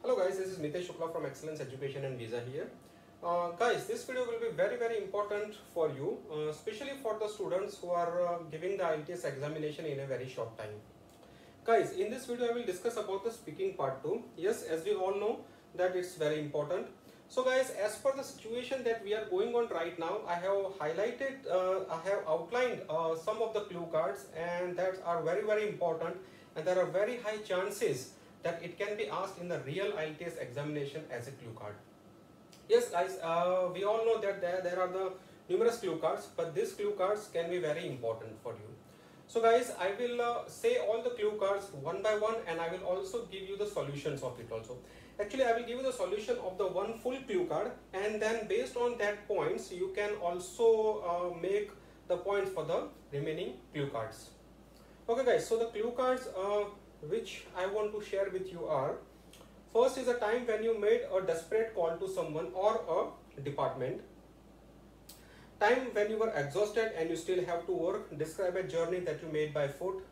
Hello guys, this is Mitesh Shukla from Excellence Education and Visa here. Guys, this video will be very important for you, especially for the students who are giving the IELTS examination in a very short time. Guys, in this video I will discuss about the speaking part 2. Yes, as we all know that it's very important. So guys, as per the situation that we are going on right now, I have outlined some of the clue cards, and that are very important, and there are very high chances that it can be asked in the real IELTS examination as a clue card. Yes guys, we all know that there are the numerous clue cards, but these clue cards can be very important for you. So guys, I will say all the clue cards one by one, and I will also give you the solutions of it also. Actually, I will give you the solution of the one full clue card, and then based on that points, you can also make the points for the remaining clue cards. Okay guys, so the clue cards which I want to share with you are: first is a time when you made a desperate call to someone or a department. Time when you were exhausted and you still have to work. Describe a journey that you made by foot.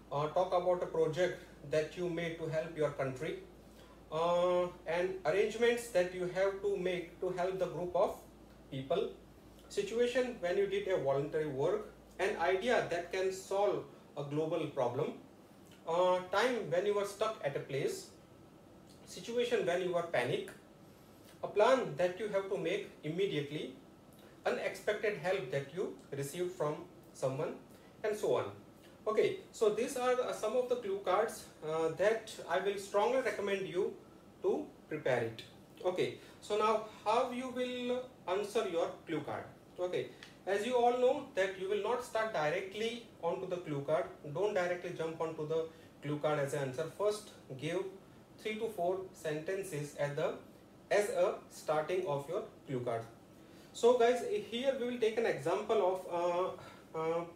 Talk about a project that you made to help your country. And arrangements that you have to make to help the group of people. Situation when you did a voluntary work. An idea that can solve a global problem. Time when you were stuck at a place. Situation when you were panic. A plan that you have to make immediately. Unexpected help that you received from someone, and so on. Okay, so these are some of the clue cards that I will strongly recommend you to prepare it. Okay, so now how you will answer your clue card. Okay, as you all know that you will not start directly onto the clue card. Don't directly jump onto the clue card as an answer. First, give 3 to 4 sentences as a starting of your clue card. So guys, here we will take an example of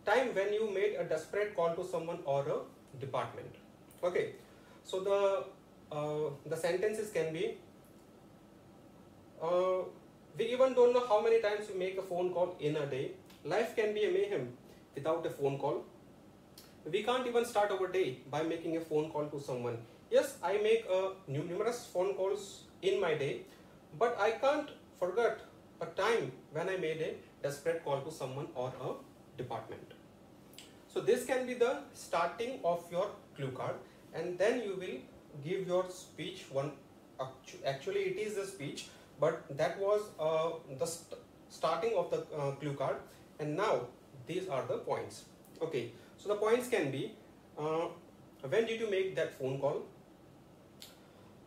time when you made a desperate call to someone or a department. Okay, so the sentences can be, we even don't know how many times you make a phone call in a day. Life can be a mayhem without a phone call. We can't even start our day by making a phone call to someone. Yes, I make numerous phone calls in my day, but I can't forget a time when I made a desperate call to someone or a department. So this can be the starting of your clue card, and then you will give your speech one. Actually it is a speech, but that was the starting of the clue card, and now these are the points. Okay, so the points can be, when did you make that phone call?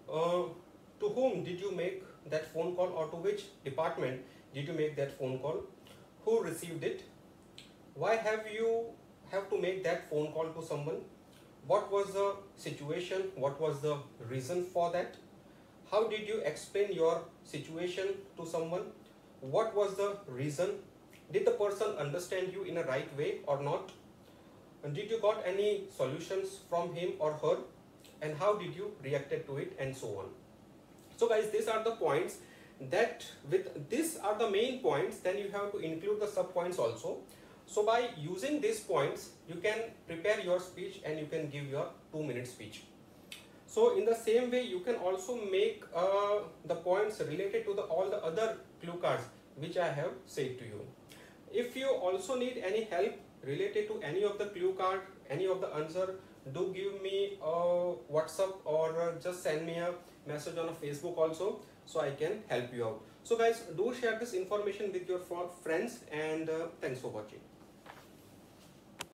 To whom did you make that phone call, or to which department did you make that phone call? Who received it? Why have you to make that phone call to someone? What was the situation? What was the reason for that? How did you explain your situation to someone? What was the reason? Did the person understand you in a right way or not? And did you got any solutions from him or her? And how did you reacted to it, and so on. So guys, these are the points that, with these are the main points, then you have to include the sub points also. So by using these points, you can prepare your speech and you can give your 2-minute speech. So in the same way, you can also make the points related to all the other clue cards which I have said to you. If you also need any help related to any of the clue card, any of the answer, do give me a WhatsApp, or just send me a message on a Facebook also, so I can help you out. So guys, do share this information with your friends, and thanks for watching.